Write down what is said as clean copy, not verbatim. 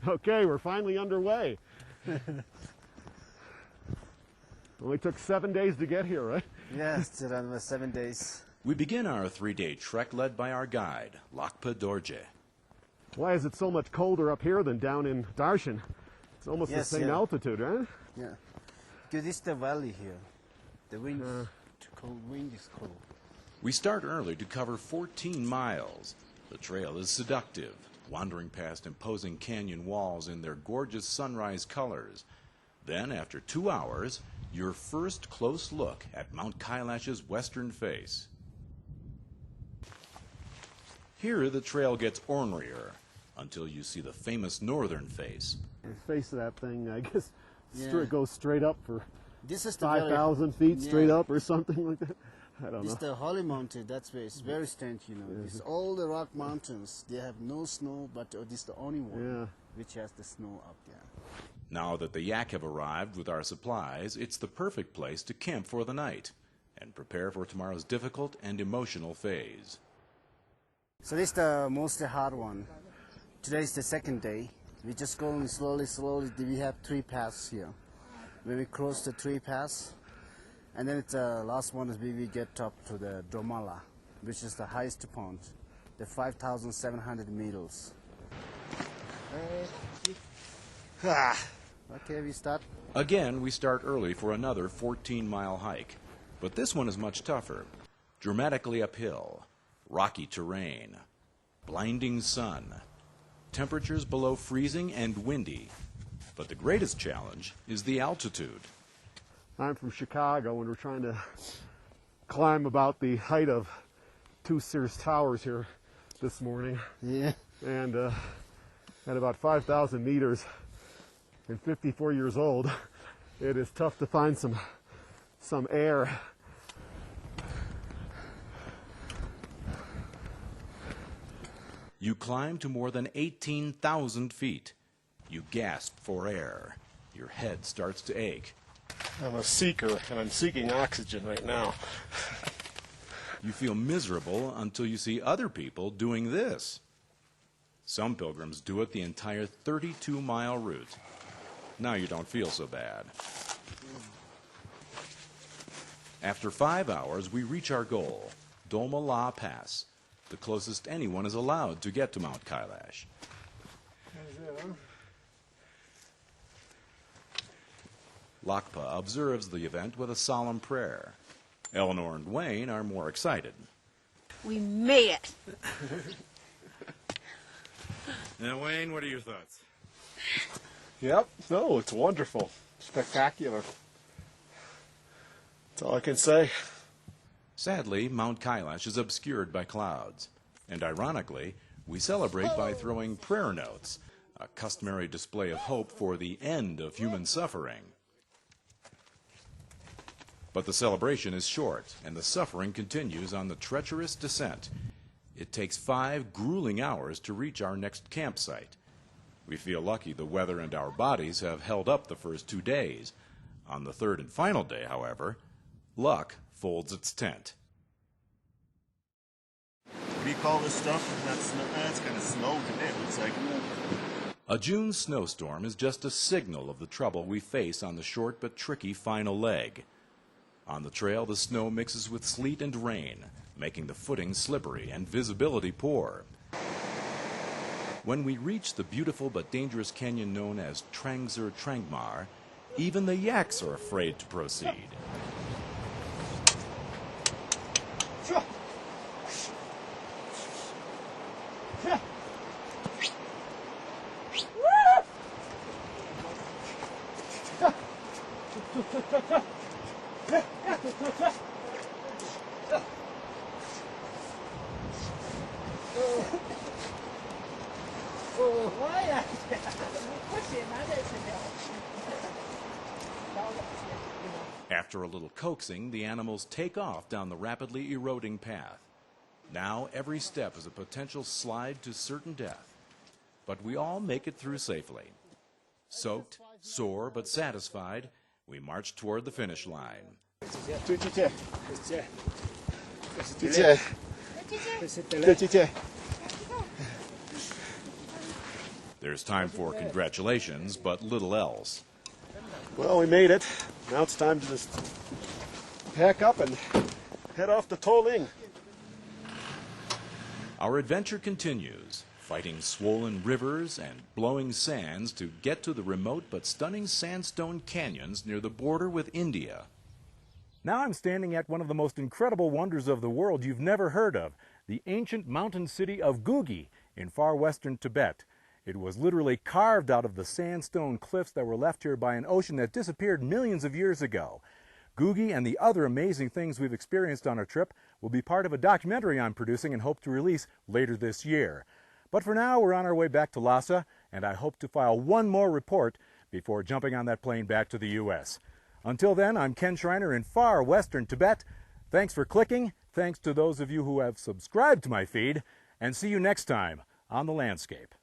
Okay, we're finally underway. Only took 7 days to get here, right? Yes, it was 7 days. We begin our 3-day trek led by our guide, Lakpa Dorje. Why is it so much colder up here than down in Darshan? It's almost the same altitude, right? Yeah, because it's the valley here. The wind is too cold. Wind is cold. We start early to cover 14 miles. The trail is seductive, wandering past imposing canyon walls in their gorgeous sunrise colors. Then, after 2 hours, your first close look at Mount Kailash's western face. Here, the trail gets ornerier until you see the famous northern face. The face of that thing, I guess, goes straight up for this is 5,000 feet straight up or something like that. I don't know. This is the Holy Mountain. That's where it's very strange, you know. It's all the rock mountains. They have no snow, but this is the only one which has the snow up there. Now that the yak have arrived with our supplies, it's the perfect place to camp for the night and prepare for tomorrow's difficult and emotional phase. So this is the most hard one. Today is the second day. We're just going slowly. We have 3 paths here. When we cross the 3 paths, and then it's the last one is we get up to the Domala, which is the highest point, the 5,700 meters. Okay, we start. Again, we start early for another 14-mile hike, but this one is much tougher. Dramatically uphill, rocky terrain, blinding sun, temperatures below freezing and windy. But the greatest challenge is the altitude. I'm from Chicago, and we're trying to climb about the height of 2 Sears Towers here this morning. Yeah. And at about 5,000 meters and 54 years old, it is tough to find some air. You climb to more than 18,000 feet. You gasp for air. Your head starts to ache. I'm a seeker, and I'm seeking oxygen right now. You feel miserable until you see other people doing this. Some pilgrims do it the entire 32-mile route. Now you don't feel so bad. After 5 hours, we reach our goal, Doma La Pass, the closest anyone is allowed to get to Mount Kailash. Lakpa observes the event with a solemn prayer. Eleanor and Wayne are more excited. We made it! Now, Wayne, what are your thoughts? Yep, no, it's wonderful. Spectacular. That's all I can say. Sadly, Mount Kailash is obscured by clouds. And ironically, we celebrate by throwing prayer notes, a customary display of hope for the end of human suffering. But the celebration is short, and the suffering continues on the treacherous descent. It takes 5 grueling hours to reach our next campsite. We feel lucky the weather and our bodies have held up the first 2 days. On the 3rd and final day, however, luck folds its tent. What do you call this stuff? That's kind of snow to me, it looks like. A June snowstorm is just a signal of the trouble we face on the short but tricky final leg. On the trail, the snow mixes with sleet and rain, making the footing slippery and visibility poor. When we reach the beautiful but dangerous canyon known as Trangzur Trangmar, even the yaks are afraid to proceed. After a little coaxing, the animals take off down the rapidly eroding path. Now every step is a potential slide to certain death. But we all make it through safely. Soaked, sore, but satisfied, we march toward the finish line. There's time for congratulations, but little else. Well, we made it. Now it's time to just pack up and head off to Toling. Our adventure continues, fighting swollen rivers and blowing sands to get to the remote but stunning sandstone canyons near the border with India. Now I'm standing at one of the most incredible wonders of the world you've never heard of, the ancient mountain city of Gugi in far western Tibet. It was literally carved out of the sandstone cliffs that were left here by an ocean that disappeared millions of years ago. Gugi and the other amazing things we've experienced on our trip will be part of a documentary I'm producing and hope to release later this year. But for now, we're on our way back to Lhasa, and I hope to file one more report before jumping on that plane back to the U.S. Until then, I'm Ken Schreiner in far western Tibet. Thanks for clicking, thanks to those of you who have subscribed to my feed, and see you next time on The Landscape.